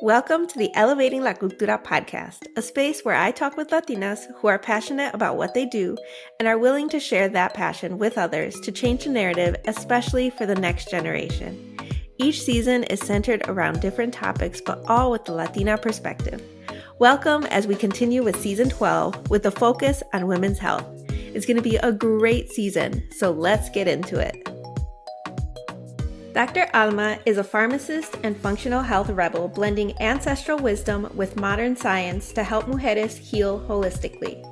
Welcome to the Elevating La Cultura podcast, a space where I talk with Latinas who are passionate about what they do and are willing to share that passion with others to change the narrative, especially for the next generation. Each season is centered around different topics, but all with the Latina perspective. Welcome as we continue with season 12 with a focus on women's health. It's going to be a great season, so let's get into it. Dr. Alma is a pharmacist and functional health rebel blending ancestral wisdom with modern science to help mujeres heal holistically.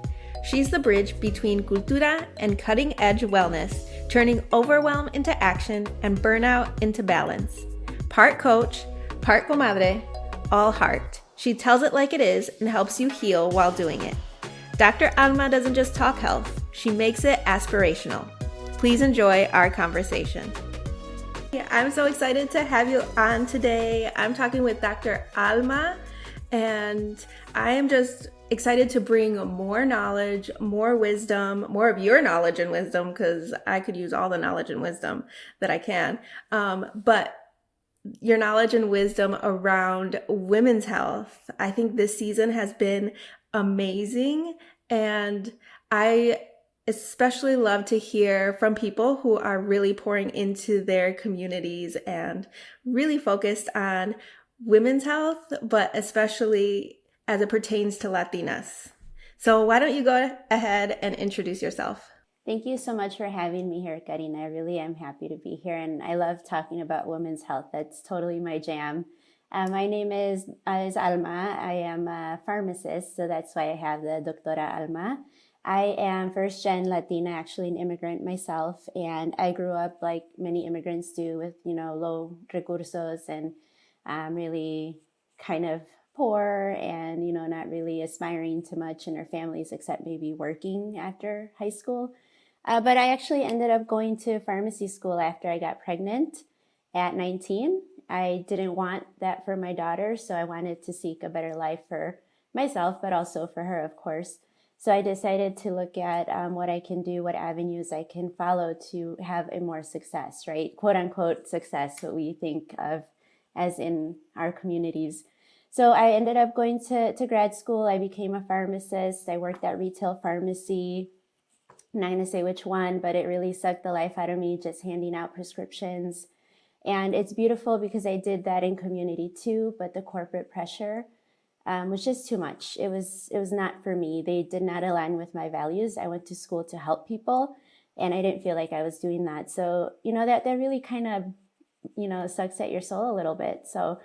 She's the bridge between cultura and cutting-edge wellness, turning overwhelm into action and burnout into balance. Part coach, part comadre, all heart. She tells it like it is and helps you heal while doing it. Dr. Alma doesn't just talk health, she makes it aspirational. Please enjoy our conversation. I'm so excited to have you on today. I'm talking with Dr. Alma, and I am just excited to bring more knowledge, more wisdom, more of your knowledge and wisdom, because I could use all the knowledge and wisdom that I can. But your knowledge and wisdom around women's health. I think this season has been amazing, and I especially love to hear from people who are really pouring into their communities and really focused on women's health, but especially as it pertains to Latinas. So why don't you go ahead and introduce yourself? Thank you so much for having me here, Karina. I really am happy to be here, and I love talking about women's health. That's totally my jam. My name is Alma. I am a pharmacist, so that's why I have the Doctora Alma. I am first-gen Latina, actually an immigrant myself, and I grew up like many immigrants do with, low recursos and really kind of poor and, not really aspiring to much in our families except maybe working after high school. But I actually ended up going to pharmacy school after I got pregnant at 19. I didn't want that for my daughter, so I wanted to seek a better life for myself, but also for her, of course. So I decided to look at what I can do, what avenues I can follow to have a more success, right? Quote unquote success, what we think of as in our communities. So I ended up going to grad school. I became a pharmacist. I worked at retail pharmacy. I'm not going to say which one, but it really sucked the life out of me just handing out prescriptions. And it's beautiful because I did that in community too, but the corporate pressure was just too much. It was not for me. They did not align with my values. I went to school to help people, and I didn't feel like I was doing that. So, that really kind of, sucks at your soul a little bit. So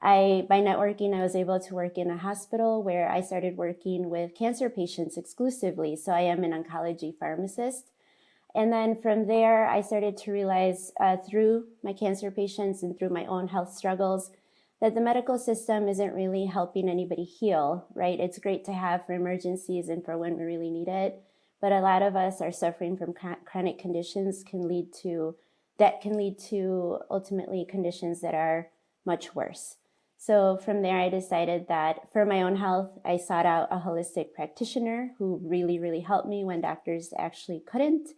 by networking, I was able to work in a hospital where I started working with cancer patients exclusively. So I am an oncology pharmacist. And then from there, I started to realize through my cancer patients and through my own health struggles that the medical system isn't really helping anybody heal, right? It's great to have for emergencies and for when we really need it. But a lot of us are suffering from chronic conditions can lead to ultimately conditions that are much worse. So from there, I decided that for my own health, I sought out a holistic practitioner who really, really helped me when doctors actually couldn't.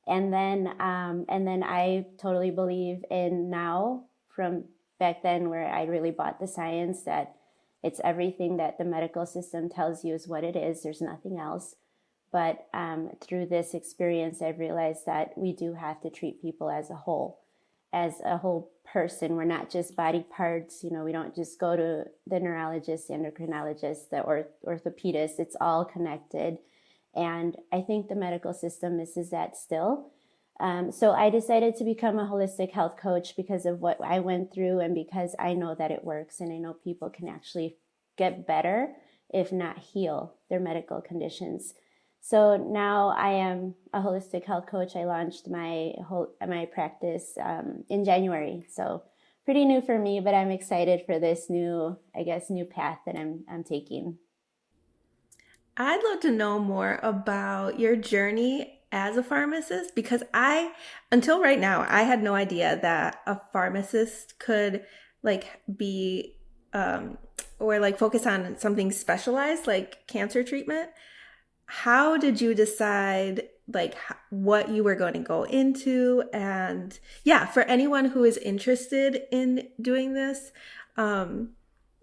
And then I totally believe in now from back then where I really bought the science that it's everything that the medical system tells you is what it is. There's nothing else. But through this experience, I've realized that we do have to treat people as a whole person. We're not just body parts. We don't just go to the neurologist, the endocrinologist, the orthopedist. It's all connected. And I think the medical system misses that still. So I decided to become a holistic health coach because of what I went through and because I know that it works and I know people can actually get better, if not heal their medical conditions. So now I am a holistic health coach. I launched my practice in January. So pretty new for me, but I'm excited for this new path that I'm taking. I'd love to know more about your journey as a pharmacist, because until right now, I had no idea that a pharmacist could be or focus on something specialized like cancer treatment. How did you decide what you were going to go into? And yeah, for anyone who is interested in doing this,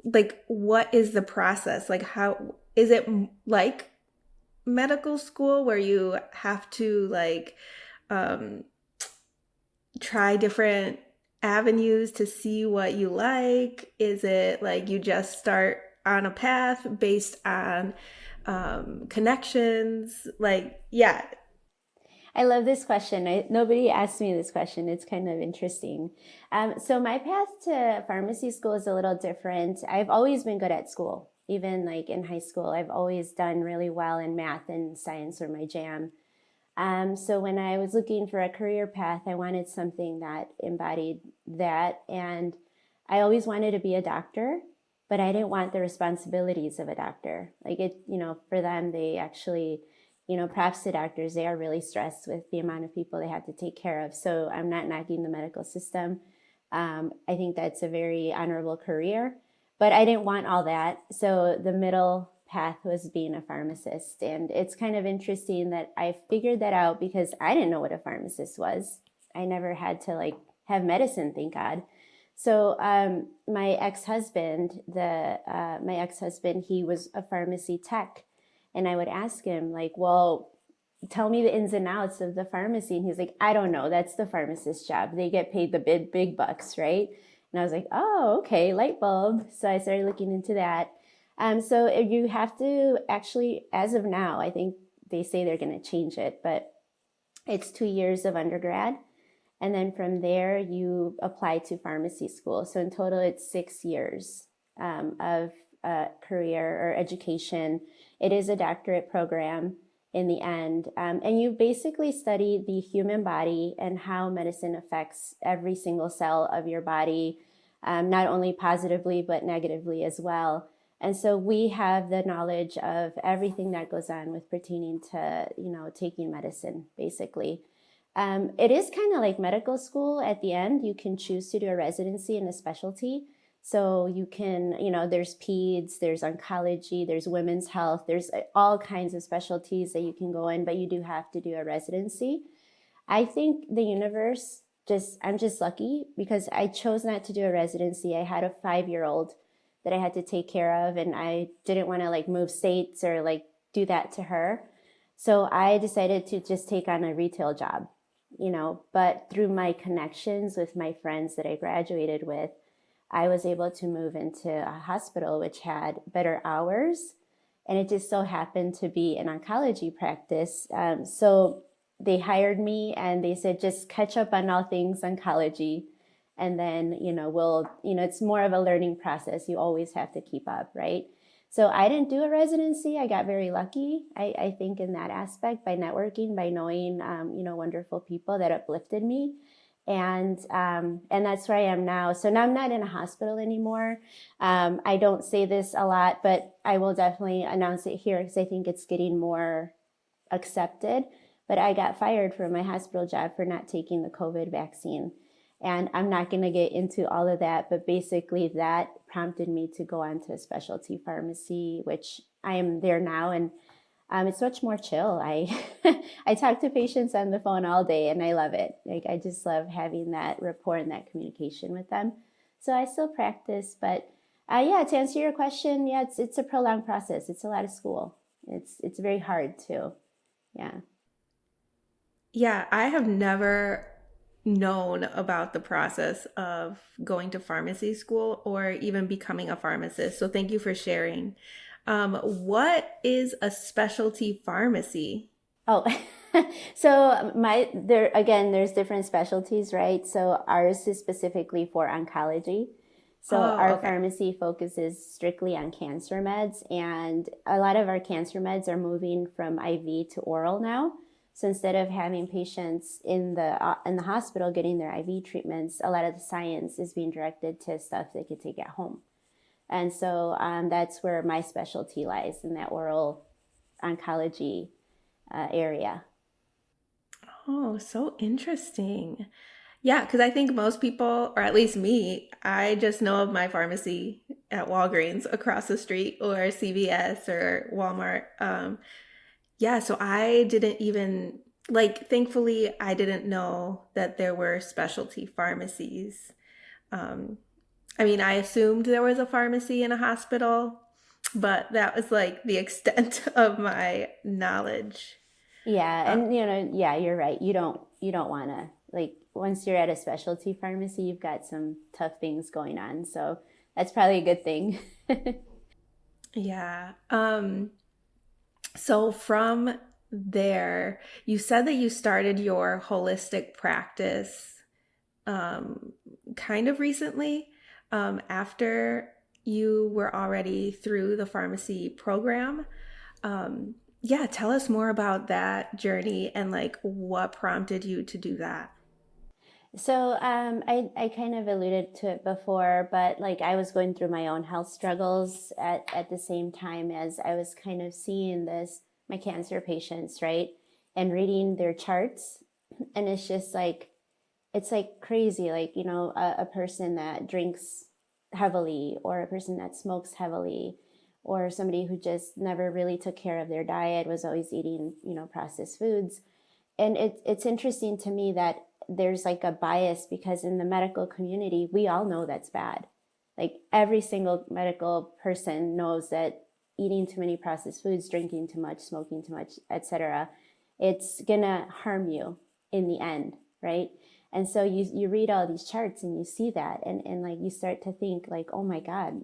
like, what is the process? Like, how is it like medical school where you have to like um, try different avenues to see what you like? Is it like you just start on a path based on connections? Like, yeah. I love this question. Nobody asked me this question. It's kind of interesting. So my path to pharmacy school is a little different. I've always been good at school. Even like in high school, I've always done really well in math and science were my jam. So when I was looking for a career path, I wanted something that embodied that. And I always wanted to be a doctor, but I didn't want the responsibilities of a doctor. Like it, for them, they actually, props to doctors, they are really stressed with the amount of people they have to take care of. So I'm not knocking the medical system. I think that's a very honorable career, but I didn't want all that. So the middle path was being a pharmacist. And it's kind of interesting that I figured that out because I didn't know what a pharmacist was. I never had to like have medicine, thank God. So my ex-husband, he was a pharmacy tech. And I would ask him like, well, tell me the ins and outs of the pharmacy. And he's like, I don't know. That's the pharmacist's job. They get paid the big bucks, right? And I was like, oh, okay, light bulb. So I started looking into that. So you have to actually, as of now, I think they say they're going to change it, but it's 2 years of undergrad. And then from there, you apply to pharmacy school. So in total, it's 6 years of career or education. It is a doctorate program in the end. And you basically study the human body and how medicine affects every single cell of your body, not only positively, but negatively as well. And so we have the knowledge of everything that goes on with pertaining to, taking medicine, basically. It is kind of like medical school at the end. You can choose to do a residency in a specialty. So you can, there's peds, there's oncology, there's women's health, there's all kinds of specialties that you can go in, but you do have to do a residency. I think the universe I'm just lucky because I chose not to do a residency. I had a 5-year-old that I had to take care of, and I didn't want to like move states or like do that to her. So I decided to just take on a retail job, but through my connections with my friends that I graduated with, I was able to move into a hospital which had better hours. And it just so happened to be an oncology practice. So they hired me and they said, just catch up on all things oncology. And then, it's more of a learning process. You always have to keep up, right? So I didn't do a residency. I got very lucky, I think, in that aspect by networking, by knowing, wonderful people that uplifted me. And that's where I am now. So now I'm not in a hospital anymore. I don't say this a lot, but I will definitely announce it here because I think it's getting more accepted. But I got fired from my hospital job for not taking the COVID vaccine. And I'm not going to get into all of that, but basically that prompted me to go on to a specialty pharmacy, which I am there now. And it's much more chill. I talk to patients on the phone all day and I love it. Like I just love having that rapport and that communication with them. So I still practice, but to answer your question, it's a prolonged process. It's a lot of school. It's very hard too. Yeah. Yeah, I have never known about the process of going to pharmacy school or even becoming a pharmacist. So thank you for sharing. What is a specialty pharmacy? Oh, so there's different specialties, right? So ours is specifically for oncology. So our Okay. pharmacy focuses strictly on cancer meds, and a lot of our cancer meds are moving from IV to oral now. So instead of having patients in the hospital getting their IV treatments, a lot of the science is being directed to stuff they could take at home. And so that's where my specialty lies, in that oral oncology area. Oh, so interesting. Yeah, because I think most people, or at least me, I just know of my pharmacy at Walgreens across the street or CVS or Walmart. Yeah, so I didn't even, like, thankfully, I didn't know that there were specialty pharmacies. Um, I mean, I assumed there was a pharmacy in a hospital, but that was like the extent of my knowledge. Yeah, Uh, and yeah, you're right. You don't want to, like, once you're at a specialty pharmacy, you've got some tough things going on. So that's probably a good thing. yeah. So from there, you said that you started your holistic practice um, kind of recently, after you were already through the pharmacy program. Yeah, tell us more about that journey and like what prompted you to do that. So I kind of alluded to it before, but like I was going through my own health struggles at the same time as I was kind of seeing my cancer patients, right? And reading their charts. And it's like crazy, like, a person that drinks heavily, or a person that smokes heavily, or somebody who just never really took care of their diet, was always eating, processed foods. And it's interesting to me that there's like a bias, because in the medical community, we all know that's bad. Like every single medical person knows that eating too many processed foods, drinking too much, smoking too much, etc., it's gonna harm you in the end, right? And so you read all these charts and you see that, and like you start to think like, oh my God,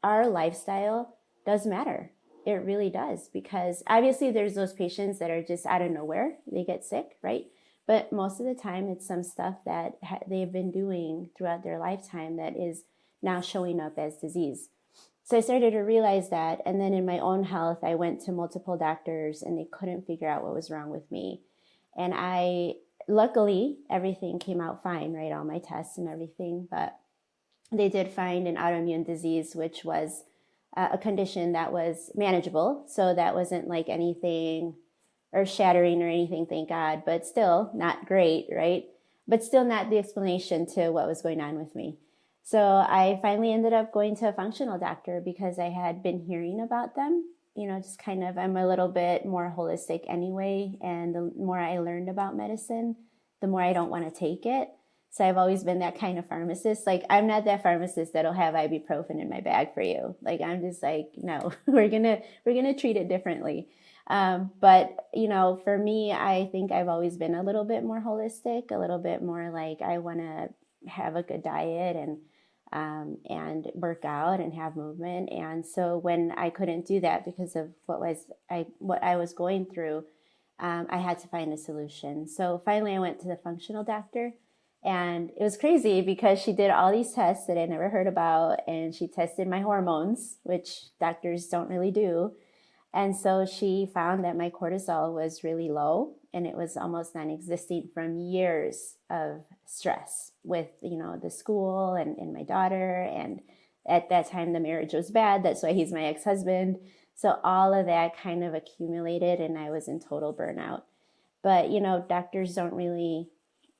our lifestyle does matter. It really does, because obviously there's those patients that are just out of nowhere, they get sick, right? But most of the time it's some stuff that they've been doing throughout their lifetime that is now showing up as disease. So I started to realize that. And then in my own health, I went to multiple doctors and they couldn't figure out what was wrong with me. And luckily, everything came out fine, right? All my tests and everything. But they did find an autoimmune disease, which was a condition that was manageable. So that wasn't like anything earth shattering or anything, thank God, but still not great, right? But still not the explanation to what was going on with me. So I finally ended up going to a functional doctor because I had been hearing about them. Just kind of, I'm a little bit more holistic anyway. And the more I learned about medicine, the more I don't want to take it. So I've always been that kind of pharmacist. Like, I'm not that pharmacist that'll have ibuprofen in my bag for you. Like, I'm just like, no, we're gonna treat it differently. But for me, I think I've always been a little bit more holistic, a little bit more like I want to have a good diet and work out and have movement. And so when I couldn't do that because of what I was going through, I had to find a solution. So finally, I went to the functional doctor. And it was crazy because she did all these tests that I never heard about, and she tested my hormones, which doctors don't really do. And so she found that my cortisol was really low, and it was almost non-existent from years of stress with, the school and my daughter. And at that time, the marriage was bad. That's why he's my ex-husband. So all of that kind of accumulated, and I was in total burnout. But, doctors don't really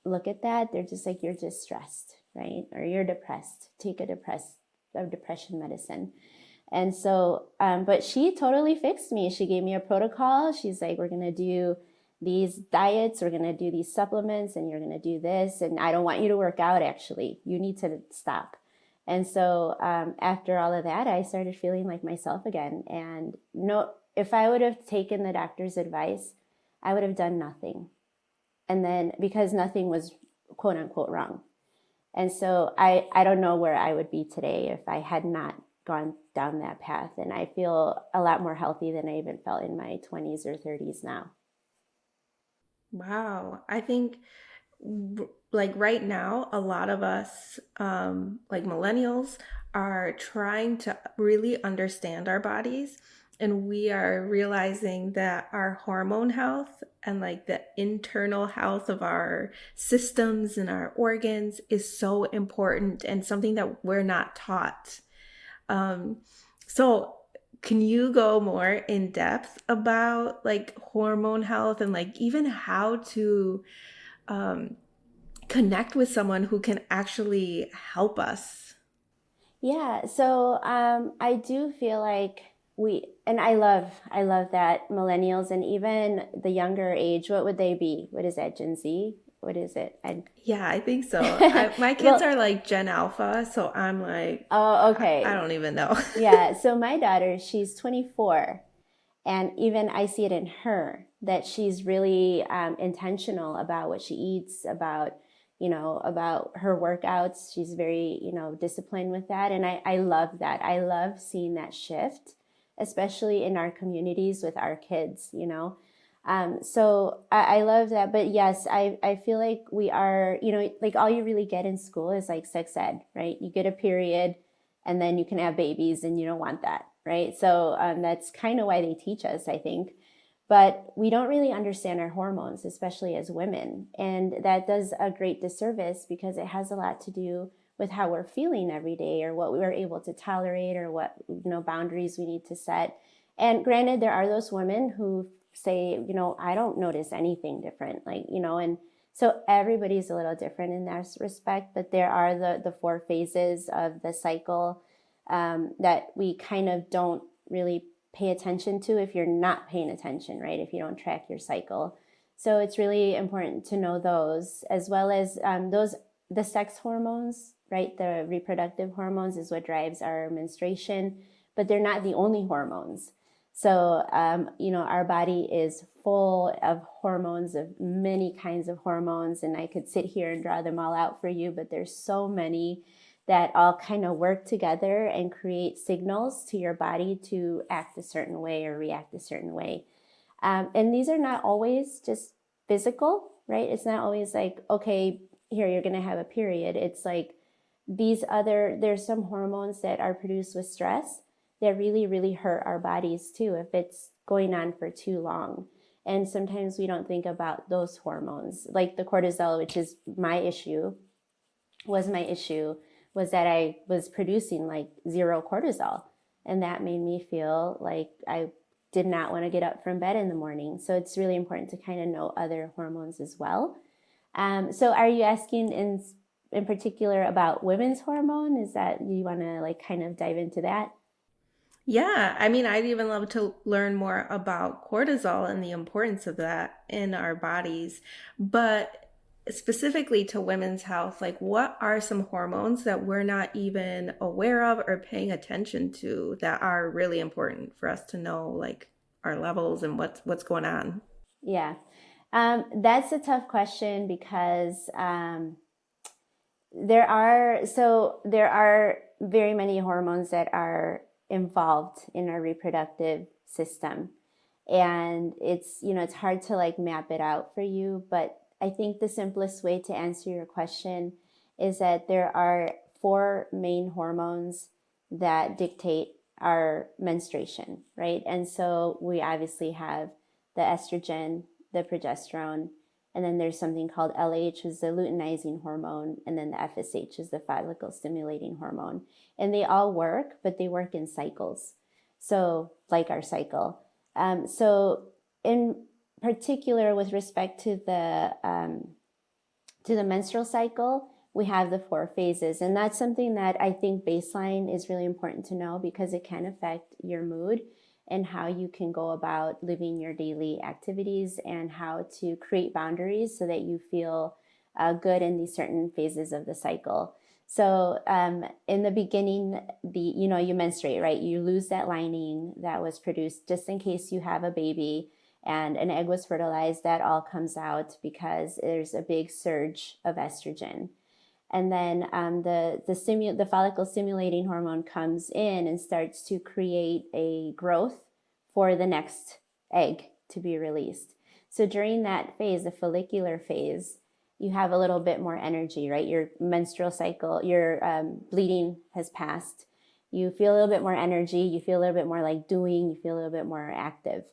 look at that. They're just like, you're just stressed, right? Or you're depressed. Take a depression medicine. And so, but she totally fixed me. She gave me a protocol. She's like, we're going to do these diets, we're going to do these supplements, and you're going to do this. And I don't want you to work out, actually. You need to stop. And so after all of that, I started feeling like myself again. And no, if I would have taken the doctor's advice, I would have done nothing. And then, because nothing was quote unquote wrong. And so I don't know where I would be today if I had not gone down that path. And I feel a lot more healthy than I even felt in my 20s or 30s now. Wow. I think like right now, a lot of us, like millennials, are trying to really understand our bodies. And we are realizing that our hormone health and like the internal health of our systems and our organs is so important and something that we're not taught. Um, so can you go more in depth about like hormone health and like even how to um, connect with someone who can actually help us? Yeah, so I do feel like and I love that millennials and even the younger age, what would they be? What is that, Gen Z? what is it? Yeah, I think so. My kids Well, are like Gen Alpha, so I'm like, oh, I okay. don't even know. Yeah. So my daughter, she's 24. And even I see it in her that she's really intentional about what she eats, about her workouts. She's very, disciplined with that. And I love that. I love seeing that shift, especially in our communities with our kids. So I love that. But yes, I feel like we are, like all you really get in school is like sex ed, right? You get a period and then you can have babies and you don't want that, right? So that's kind of why they teach us, I think. But we don't really understand our hormones, especially as women. And that does a great disservice because it has a lot to do with how we're feeling every day or what we're able to tolerate or what boundaries we need to set. And granted, there are those women who say, I don't notice anything different, and so everybody's a little different in that respect, but there are the four phases of the cycle that we kind of don't really pay attention to if you're not paying attention, right? If you don't track your cycle. So it's really important to know those, as well as the sex hormones, right? The reproductive hormones is what drives our menstruation, but they're not the only hormones. So, our body is full of hormones, of many kinds of hormones, and I could sit here and draw them all out for you, but there's so many that all kind of work together and create signals to your body to act a certain way or react a certain way. And these are not always just physical, right? It's not always like, okay, here, you're going to have a period. It's like there's some hormones that are produced with stress that really, really hurt our bodies too if it's going on for too long. And sometimes we don't think about those hormones, like the cortisol, which is my issue, was that I was producing like zero cortisol. And that made me feel like I did not want to get up from bed in the morning. So it's really important to kind of know other hormones as well. So are you asking in particular about women's hormone? Is that you want to like kind of dive into that? Yeah, I mean, I'd even love to learn more about cortisol and the importance of that in our bodies. But specifically to women's health, like what are some hormones that we're not even aware of or paying attention to that are really important for us to know, like our levels and what's going on? Yeah. That's a tough question because there are very many hormones that are involved in our reproductive system, and it's hard to like map it out for you, but I think the simplest way to answer your question is that there are four main hormones that dictate our menstruation, right? And so we obviously have the estrogen, the progesterone, and then there's something called LH, which is the luteinizing hormone, and then the FSH is the follicle stimulating hormone. And they all work, but they work in cycles. So, like our cycle. So, in particular, with respect to the menstrual cycle, we have the four phases, and that's something that I think baseline is really important to know because it can affect your mood and how you can go about living your daily activities and how to create boundaries so that you feel good in these certain phases of the cycle. So in the beginning, you menstruate, right? You lose that lining that was produced just in case you have a baby and an egg was fertilized. That all comes out because there's a big surge of estrogen. And then the follicle stimulating hormone comes in and starts to create a growth for the next egg to be released. So during that phase, the follicular phase, you have a little bit more energy, right? Your menstrual cycle, your bleeding has passed. You feel a little bit more energy. You feel a little bit more like doing. You feel a little bit more active.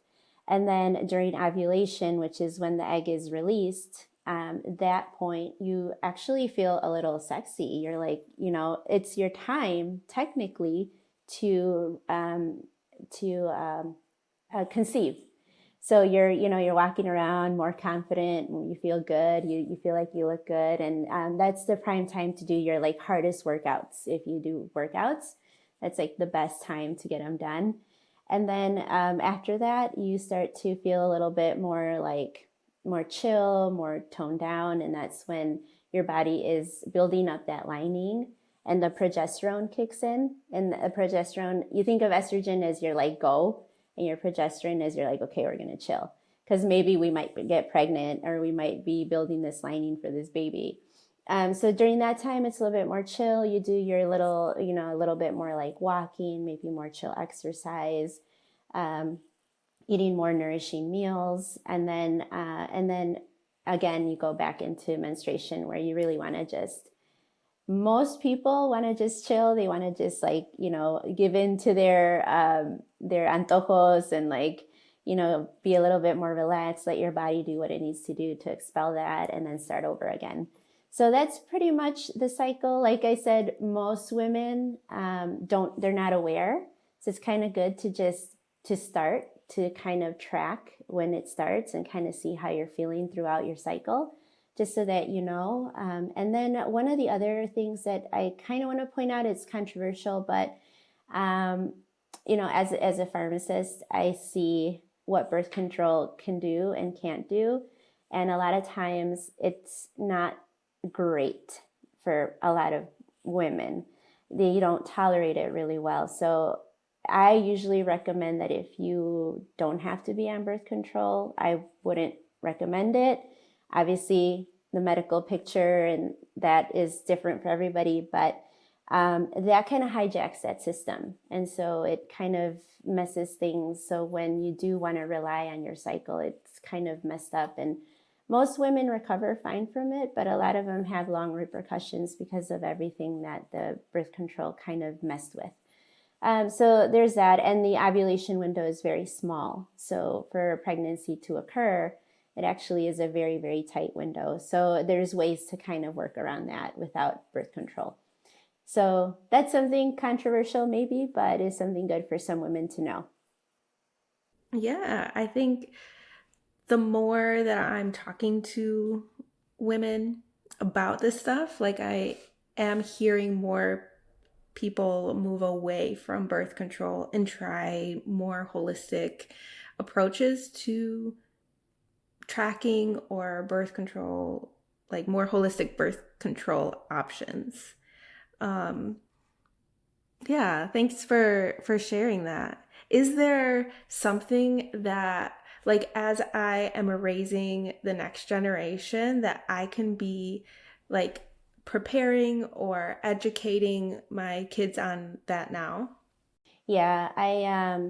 And then during ovulation, which is when the egg is released, that point, you actually feel a little sexy. You're like, it's your time technically to conceive. So you're walking around more confident. You feel good. You feel like you look good, and that's the prime time to do your like hardest workouts. If you do workouts, that's like the best time to get them done. And then after that, you start to feel a little bit more like more chill, more toned down. And that's when your body is building up that lining and the progesterone kicks in. And the progesterone, you think of estrogen as your like go, and your progesterone as you're like, okay, we're going to chill. Because maybe we might get pregnant, or we might be building this lining for this baby. So during that time, it's a little bit more chill. You do your little, a little bit more like walking, maybe more chill exercise, eating more nourishing meals. And then again, you go back into menstruation, where you really want to just, most people want to just chill. They want to just like, give in to their antojos and like, be a little bit more relaxed, let your body do what it needs to do to expel that, and then start over again. So that's pretty much the cycle. Like I said, most women they're not aware. So it's kind of good to start to kind of track when it starts and kind of see how you're feeling throughout your cycle, just so that you know. And then one of the other things that I kind of want to point out, it's controversial, but as a pharmacist, I see what birth control can do and can't do. And a lot of times it's not great for a lot of women. They don't tolerate it really well. So I usually recommend that if you don't have to be on birth control, I wouldn't recommend it. Obviously, the medical picture and that is different for everybody, but that kind of hijacks that system. And so it kind of messes things. So when you do want to rely on your cycle, it's kind of messed up. And most women recover fine from it, but a lot of them have long repercussions because of everything that the birth control kind of messed with. So there's that. And the ovulation window is very small. So for pregnancy to occur, it actually is a very, very tight window. So there's ways to kind of work around that without birth control. So that's something controversial maybe, but is something good for some women to know. Yeah, I think the more that I'm talking to women about this stuff, like I am hearing more people move away from birth control and try more holistic approaches to tracking or birth control, like more holistic birth control options. Yeah, thanks for sharing that. Is there something that, like, as I am raising the next generation, that I can be like preparing or educating my kids on that now? Yeah, I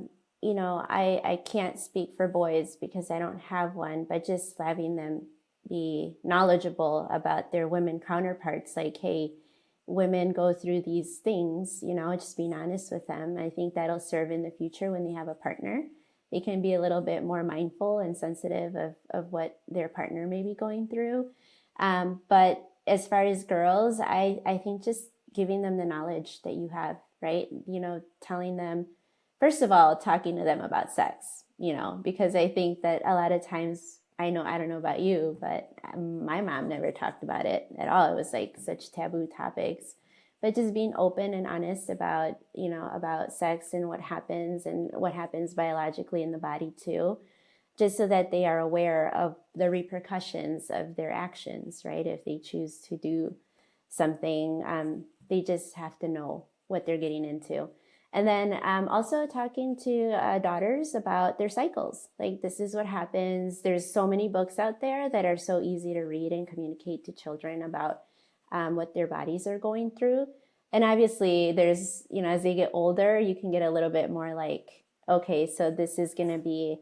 can't speak for boys because I don't have one, but just having them be knowledgeable about their women counterparts, like, hey, women go through these things, just being honest with them. I think that'll serve in the future when they have a partner. They can be a little bit more mindful and sensitive of what their partner may be going through. But as far as girls, I think just giving them the knowledge that you have, right? Telling them, first of all, talking to them about sex, because I think that a lot of times, I don't know about you, but my mom never talked about it at all. It was like such taboo topics. But just being open and honest about, about sex and what happens biologically in the body too, just so that they are aware of the repercussions of their actions, right? If they choose to do something, they just have to know what they're getting into. And then also talking to daughters about their cycles. Like, this is what happens. There's so many books out there that are so easy to read and communicate to children about what their bodies are going through. And obviously there's, as they get older, you can get a little bit more like, okay, so this is going to be,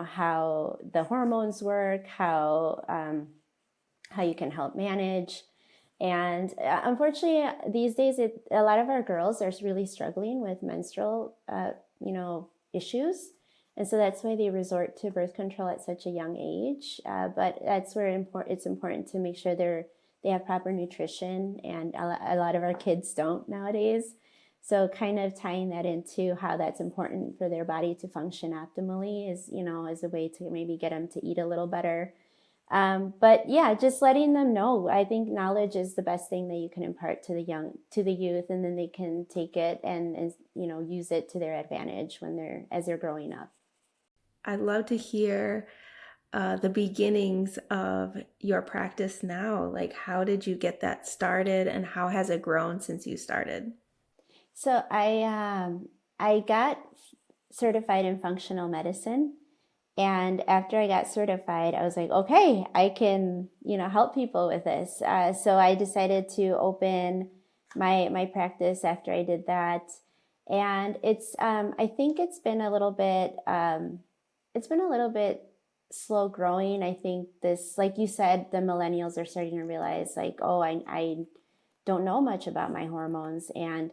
how the hormones work, how you can help manage. And unfortunately, these days, a lot of our girls are really struggling with menstrual, issues. And so that's why they resort to birth control at such a young age. But that's where it's important to make sure they have proper nutrition. And a lot of our kids don't nowadays. So kind of tying that into how that's important for their body to function optimally is, as a way to maybe get them to eat a little better. But yeah, just letting them know. I think knowledge is the best thing that you can impart to the youth, and then they can take it and use it to their advantage as they're growing up. I'd love to hear the beginnings of your practice now. Like, how did you get that started, and how has it grown since you started? So I got certified in functional medicine. And after I got certified, I was like, okay, I can, help people with this. So I decided to open my practice after I did that. And I think it's been a little bit slow growing. I think this, like you said, the millennials are starting to realize like, oh, I don't know much about my hormones. And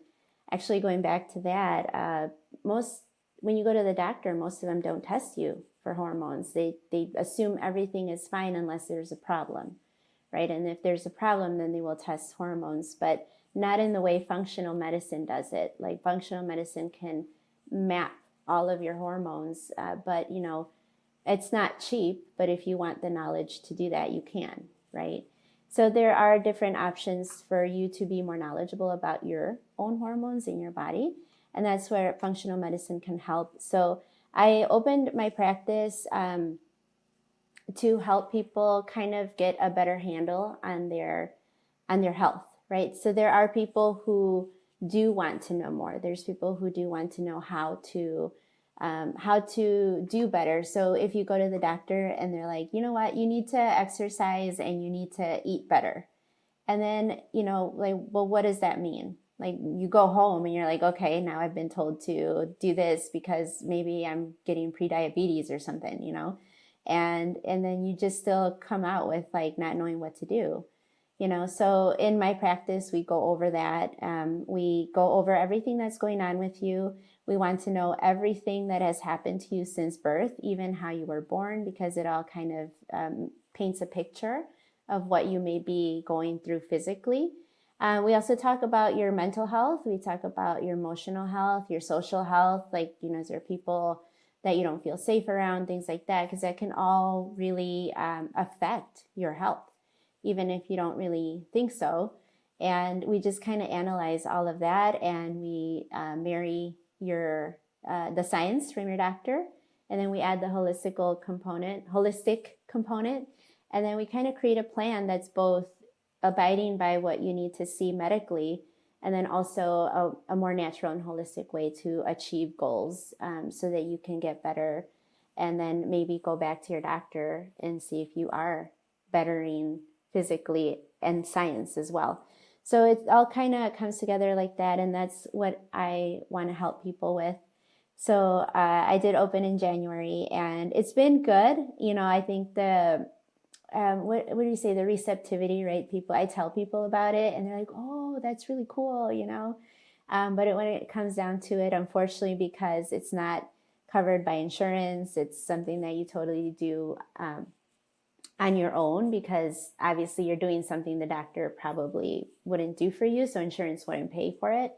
actually going back to that, most when you go to the doctor, most of them don't test you for hormones. They assume everything is fine unless there's a problem, right? And if there's a problem, then they will test hormones, but not in the way functional medicine does it. Like functional medicine can map all of your hormones, but it's not cheap. But if you want the knowledge to do that, you can, right? So there are different options for you to be more knowledgeable about your own hormones in your body. And that's where functional medicine can help. So I opened my practice to help people kind of get a better handle on their health, right? So there are people who do want to know more. There's people who do want to know how to do better. So if you go to the doctor and they're like, you know what, you need to exercise and you need to eat better. And then, like, well, what does that mean? Like you go home and you're like, okay, now I've been told to do this because maybe I'm getting prediabetes or something, and then you just still come out with like not knowing what to do. So in my practice, we go over that. We go over everything that's going on with you. We want to know everything that has happened to you since birth, even how you were born, because it all kind of paints a picture of what you may be going through physically. We also talk about your mental health. We talk about your emotional health, your social health. Like, is there people that you don't feel safe around, things like that, because that can all really affect your health, even if you don't really think so. And we just kind of analyze all of that, and we marry the science from your doctor, and then we add the holistic component, and then we kind of create a plan that's both abiding by what you need to see medically, and then also a more natural and holistic way to achieve goals, so that you can get better, and then maybe go back to your doctor and see if you are bettering physically and science as well. So it all kind of comes together like that, and that's what I want to help people with. So I did open in January, and it's been good. I think what do you say, the receptivity, right? I tell people about it and they're like, oh, that's really cool, but when it comes down to it, unfortunately, because it's not covered by insurance, it's something that you totally do on your own, because obviously you're doing something the doctor probably wouldn't do for you, so insurance wouldn't pay for it.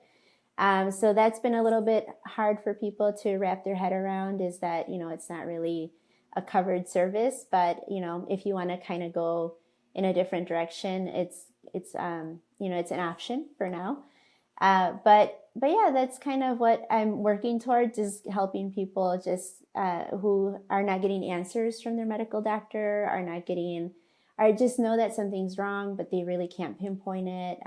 So that's been a little bit hard for people to wrap their head around, is that, it's not really a covered service, but, if you want to kind of go in a different direction, it's an option for now. But yeah, that's kind of what I'm working towards, is helping people just who are not getting answers from their medical doctor, or just know that something's wrong, but they really can't pinpoint it.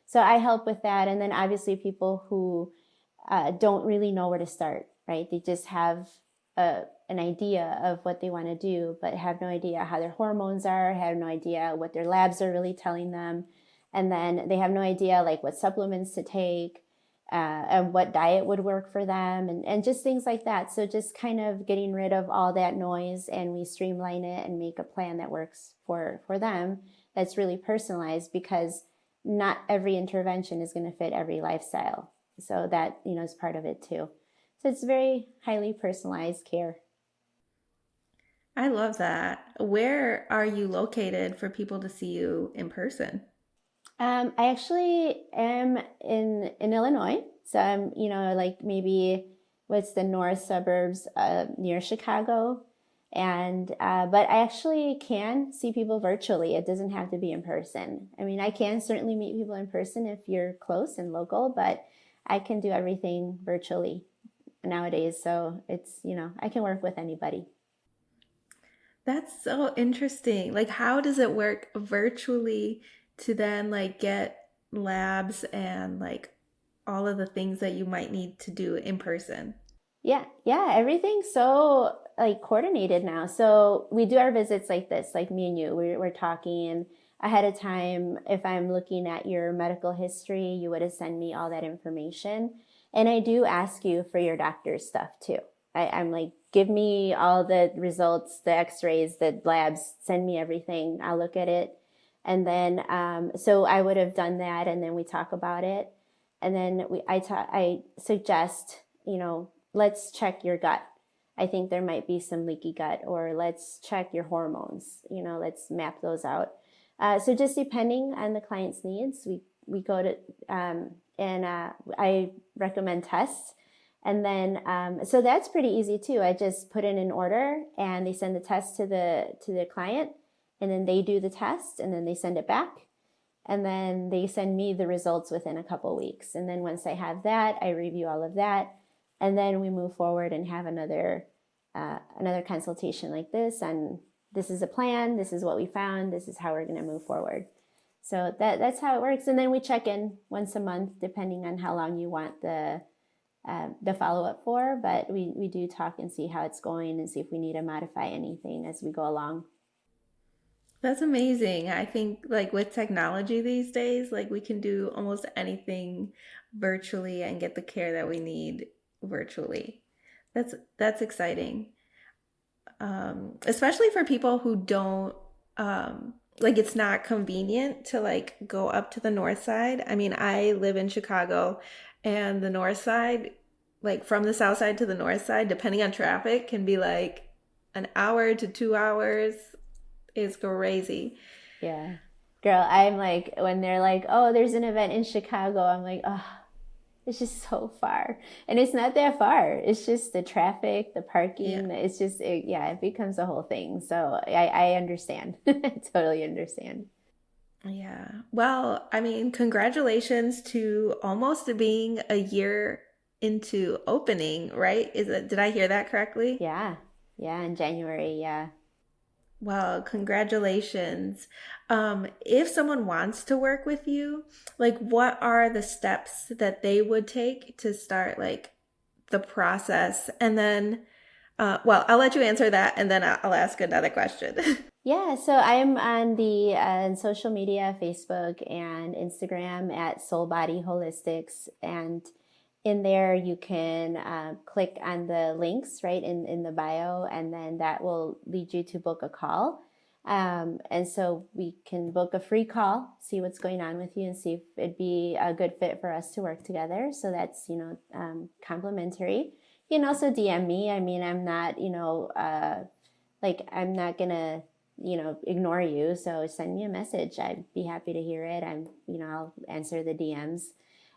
So I help with that. And then obviously people who don't really know where to start, right? They just have an idea of what they want to do, but have no idea how their hormones are, have no idea what their labs are really telling them. And then they have no idea like what supplements to take, and what diet would work for them, and just things like that. So just kind of getting rid of all that noise, and we streamline it and make a plan that works for them, that's really personalized, because not every intervention is going to fit every lifestyle. So that, is part of it too. So it's very highly personalized care. I love that. Where are you located for people to see you in person? I actually am in Illinois. So I'm, like maybe what's the north suburbs near Chicago. And but I actually can see people virtually. It doesn't have to be in person. I mean, I can certainly meet people in person if you're close and local, but I can do everything virtually nowadays. So it's, I can work with anybody. That's so interesting. Like, how does it work virtually to then like get labs and like all of the things that you might need to do in person? Yeah, everything's so like coordinated now. So we do our visits like this, like me and you. We're talking ahead of time. If I'm looking at your medical history, you would have sent me all that information. And I do ask you for your doctor's stuff too. I'm like, give me all the results, the x-rays, the labs, send me everything. I'll look at it. And then, so I would have done that, and then we talk about it. And then I suggest, let's check your gut. I think there might be some leaky gut, or let's check your hormones. Let's map those out. So just depending on the client's needs, we go to and I recommend tests, and then so that's pretty easy too. I just put in an order, and they send the test to the client, and then they do the test, and then they send it back, and then they send me the results within a couple weeks. And then once I have that, I review all of that, and then we move forward and have another consultation like this. And this is a plan. This is what we found. This is how we're going to move forward. So that's how it works. And then we check in once a month, depending on how long you want the follow up for. But we do talk and see how it's going, and see if we need to modify anything as we go along. That's amazing. I think like with technology these days, like we can do almost anything virtually and get the care that we need virtually. That's exciting. Especially for people who don't like it's not convenient to like go up to the north side. I mean, I live in Chicago, and the north side, like from the south side to the north side, depending on traffic, can be like an hour to 2 hours. Is crazy. Yeah. Girl, I'm like, when they're like, oh, there's an event in Chicago, I'm like, oh, it's just so far. And it's not that far. It's just the traffic, the parking. Yeah. It's just, it becomes a whole thing. So I understand. I totally understand. Yeah. Well, I mean, congratulations to almost being a year into opening, right? Did I hear that correctly? Yeah. Yeah. In January. Yeah. Well, congratulations. If someone wants to work with you, like what are the steps that they would take to start like the process? And then, well, I'll let you answer that and then I'll ask another question. Yeah, so I'm on the social media, Facebook and Instagram at Soul Body Holistix, and in there you can click on the links right in the bio, and then that will lead you to book a call. And so we can book a free call, see what's going on with you, and see if it'd be a good fit for us to work together. So that's complimentary. You can also DM me. I mean, I'm not like I'm not gonna ignore you. So send me a message. I'd be happy to hear it. I'll answer the DMs.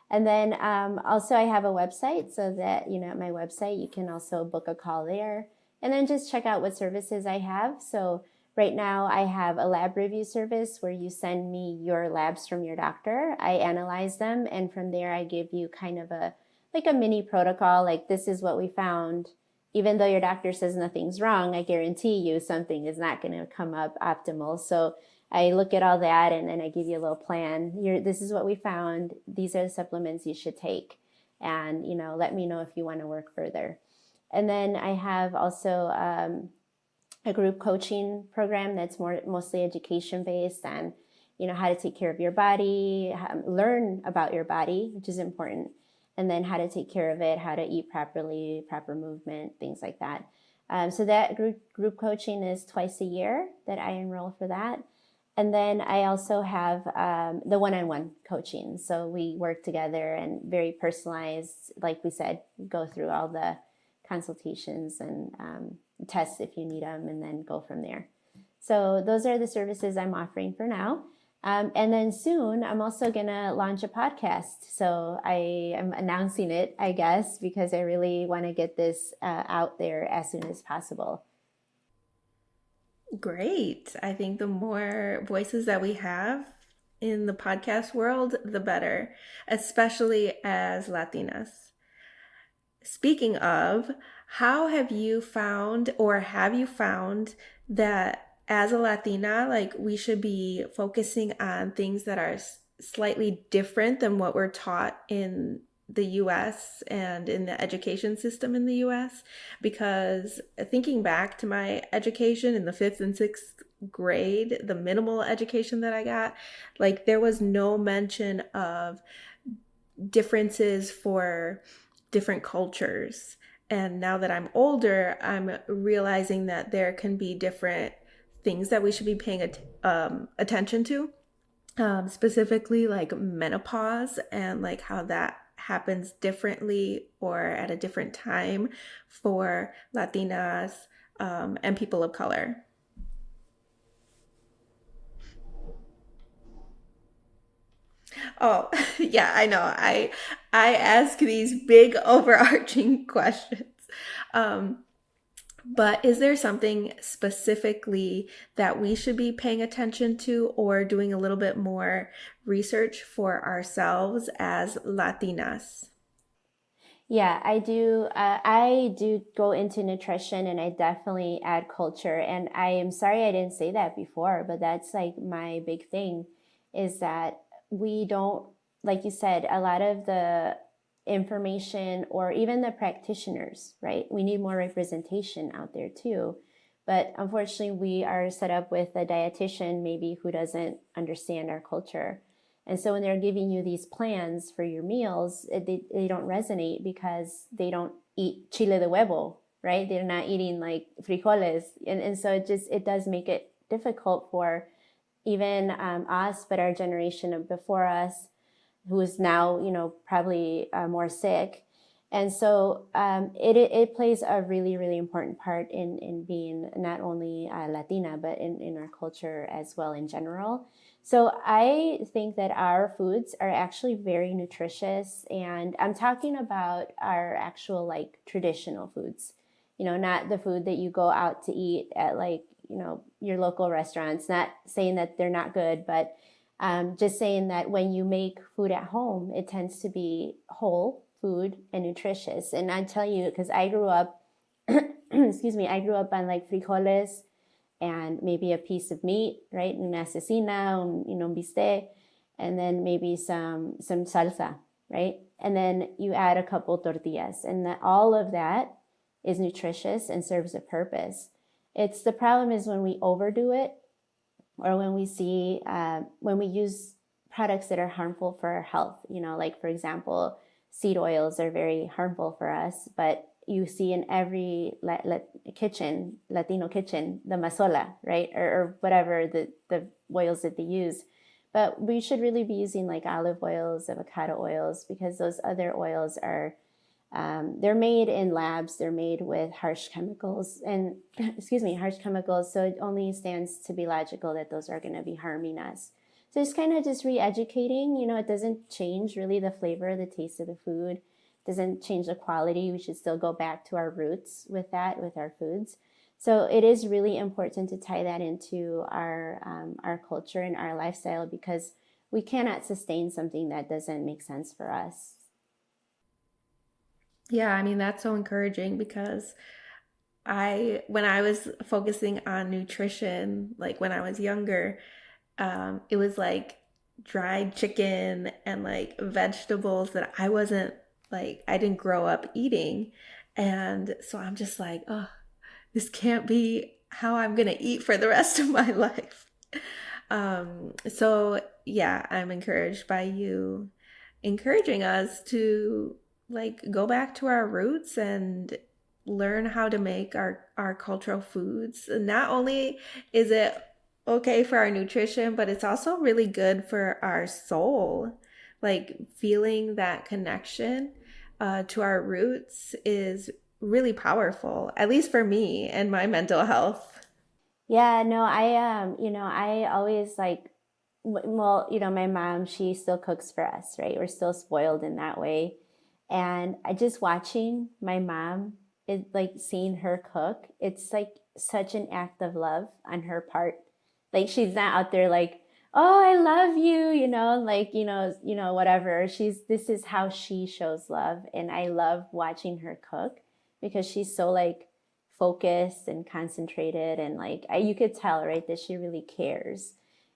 And then also I have a website, so that, at my website, you can also book a call there, and then just check out what services I have. So right now I have a lab review service where you send me your labs from your doctor. I analyze them, and from there I give you kind of a mini protocol, like this is what we found. Even though your doctor says nothing's wrong, I guarantee you something is not going to come up optimal. So I look at all that, and then I give you a little plan. This is what we found. These are the supplements you should take. And, let me know if you want to work further. And then I have also a group coaching program that's mostly education based on, how to take care of your body, learn about your body, which is important, and then how to take care of it, how to eat properly, proper movement, things like that. So that group coaching is twice a year that I enroll for that. And then I also have the one-on-one coaching. So we work together and very personalized, like we said, go through all the consultations and tests if you need them, and then go from there. So those are the services I'm offering for now. And then soon I'm also going to launch a podcast. So I am announcing it, I guess, because I really want to get this out there as soon as possible. Great. I think the more voices that we have in the podcast world, the better, especially as Latinas. Speaking of, how have you found, or have you found that as a Latina, like we should be focusing on things that are slightly different than what we're taught in the US and in the education system in the US. Because thinking back to my education in the fifth and sixth grade, the minimal education that I got, like there was no mention of differences for different cultures. And now that I'm older, I'm realizing that there can be different things that we should be paying attention to, specifically like menopause and like how that happens differently or at a different time for Latinas and people of color. Oh, yeah, I know. I ask these big overarching questions. Um, but is there something specifically that we should be paying attention to or doing a little bit more research for ourselves as Latinas? Yeah, I do. I do go into nutrition and I definitely add culture. And I am sorry I didn't say that before, but that's like my big thing is that we don't, like you said, a lot of the information or even the practitioners, right? We need more representation out there too. But unfortunately, we are set up with a dietitian maybe who doesn't understand our culture. And so when they're giving you these plans for your meals, they don't resonate because they don't eat chile de huevo, right? They're not eating like frijoles. And so it does make it difficult for even us, but our generation of before us, who is now, probably more sick. And so it plays a really, really important part in being not only Latina, but in our culture as well in general. So I think that our foods are actually very nutritious. And I'm talking about our actual like traditional foods, not the food that you go out to eat at like, your local restaurants, not saying that they're not good, but just saying that when you make food at home, it tends to be whole food and nutritious. And I tell you, because I grew up, excuse me, I grew up on like frijoles and maybe a piece of meat, right? Una cecina, un bistec, and then maybe some salsa, right? And then you add a couple tortillas, and all of that is nutritious and serves a purpose. It's the problem is when we overdo it, or when we see when we use products that are harmful for our health. Like for example, seed oils are very harmful for us, but you see in every kitchen, Latino kitchen, the masola, right? Or whatever the oils that they use. But we should really be using like olive oils, avocado oils, because those other oils are, they're made in labs, they're made with harsh chemicals and, excuse me, harsh chemicals. So it only stands to be logical that those are going to be harming us. So it's kind of just re-educating, it doesn't change really the flavor, the taste of the food, doesn't change the quality. We should still go back to our roots with that, with our foods. So it is really important to tie that into our culture and our lifestyle, because we cannot sustain something that doesn't make sense for us. Yeah, I mean, that's so encouraging because when I was focusing on nutrition, like when I was younger, it was like dried chicken and like vegetables that I wasn't like, I didn't grow up eating. And so I'm just like, oh, this can't be how I'm going to eat for the rest of my life. So yeah, I'm encouraged by you encouraging us to like go back to our roots and learn how to make our cultural foods. Not only is it okay for our nutrition, but it's also really good for our soul. Like feeling that connection to our roots is really powerful, at least for me and my mental health. Yeah, no, I always like, well, my mom, she still cooks for us, right? We're still spoiled in that way. And I just watching my mom, it like seeing her cook, it's like such an act of love on her part. Like she's not out there like, oh, I love you, like, whatever. This is how she shows love. And I love watching her cook because she's so like focused and concentrated, and like you could tell, right, that she really cares.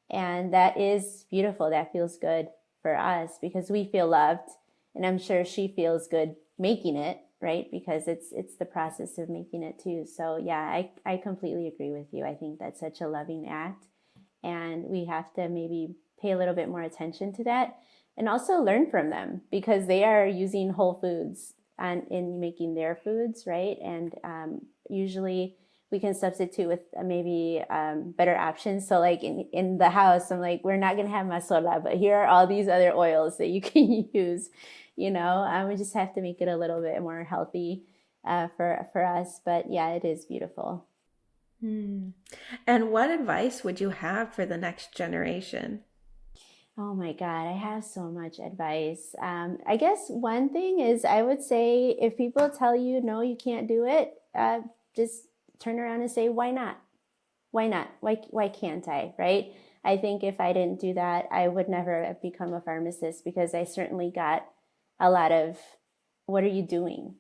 And that is beautiful. That feels good for us because we feel loved, and I'm sure she feels good making it, right? Because it's the process of making it too. So yeah, I completely agree with you. I think that's such a loving act, and we have to maybe pay a little bit more attention to that, and also learn from them because they are using whole foods and in making their foods, right? And usually we can substitute with maybe better options. So like in the house, I'm like, we're not going to have masola, but here are all these other oils that you can use, we just have to make it a little bit more healthy for us. But yeah, it is beautiful. And what advice would you have for the next generation? Oh my God, I have so much advice. I guess one thing is I would say if people tell you, no, you can't do it, just turn around and say, why not? Why not? Why can't I? Right? I think if I didn't do that, I would never have become a pharmacist because I certainly got a lot of, what are you doing?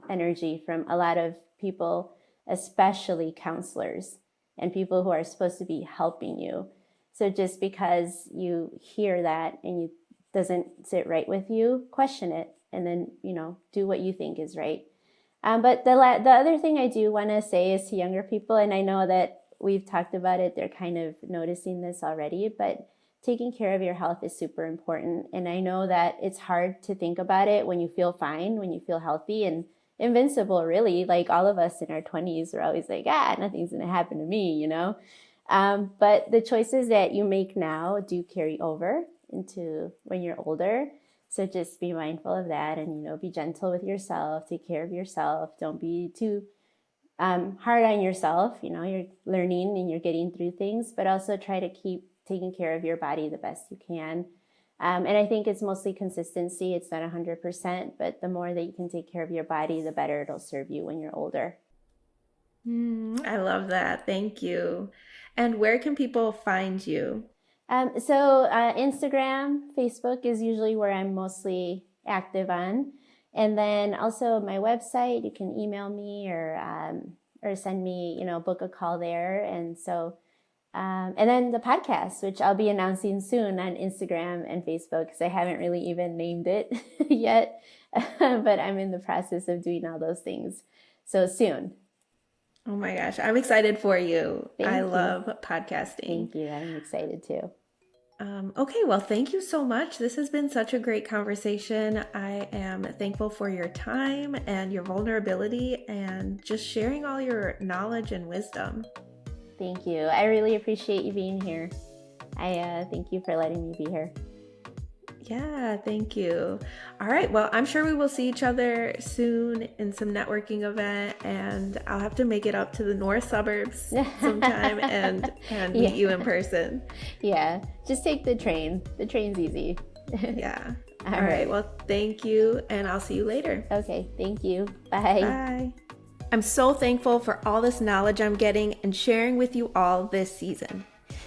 Energy from a lot of people, especially counselors and people who are supposed to be helping you. So just because you hear that and it doesn't sit right with you, question it and then, do what you think is right. But the other thing I do want to say is to younger people, and I know that we've talked about it, they're kind of noticing this already, but taking care of your health is super important. And I know that it's hard to think about it when you feel fine, when you feel healthy and invincible, really. Like all of us in our 20s are always like, nothing's going to happen to me, But the choices that you make now do carry over into when you're older. So just be mindful of that and, be gentle with yourself, take care of yourself. Don't be too hard on yourself. You're learning and you're getting through things, but also try to keep taking care of your body the best you can. And I think it's mostly consistency. It's not 100%, but the more that you can take care of your body, the better it'll serve you when you're older. I love that. Thank you. And where can people find you? So Instagram, Facebook is usually where I'm mostly active on. And then also my website, you can email me or send me, book a call there. And so, and then the podcast, which I'll be announcing soon on Instagram and Facebook because I haven't really even named it yet, but I'm in the process of doing all those things. So soon. Oh my gosh, I'm excited for you. Thank you. Love podcasting. Thank you. I'm excited too. Okay, well, thank you so much. This has been such a great conversation. I am thankful for your time and your vulnerability and just sharing all your knowledge and wisdom. Thank you. I really appreciate you being here. I thank you for letting me be here. Yeah, thank you. All right, well, I'm sure we will see each other soon in some networking event, and I'll have to make it up to the north suburbs sometime and meet you in person. Yeah, just take the train. The train's easy. Yeah. All right, well, thank you, and I'll see you later. Okay, thank you. Bye. Bye. I'm so thankful for all this knowledge I'm getting and sharing with you all this season.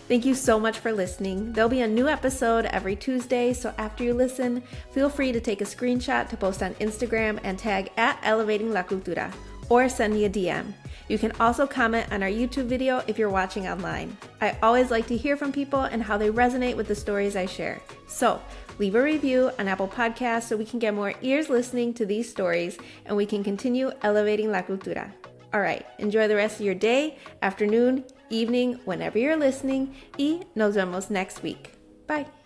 Thank you so much for listening. There'll be a new episode every Tuesday, so after you listen, feel free to take a screenshot to post on Instagram and tag @Elevating La Cultura, or send me a DM. You can also comment on our YouTube video if you're watching online. I always like to hear from people and how they resonate with the stories I share. So leave a review on Apple Podcasts so we can get more ears listening to these stories and we can continue elevating La Cultura. All right, enjoy the rest of your day, afternoon, evening, whenever you're listening, y nos vemos next week. Bye.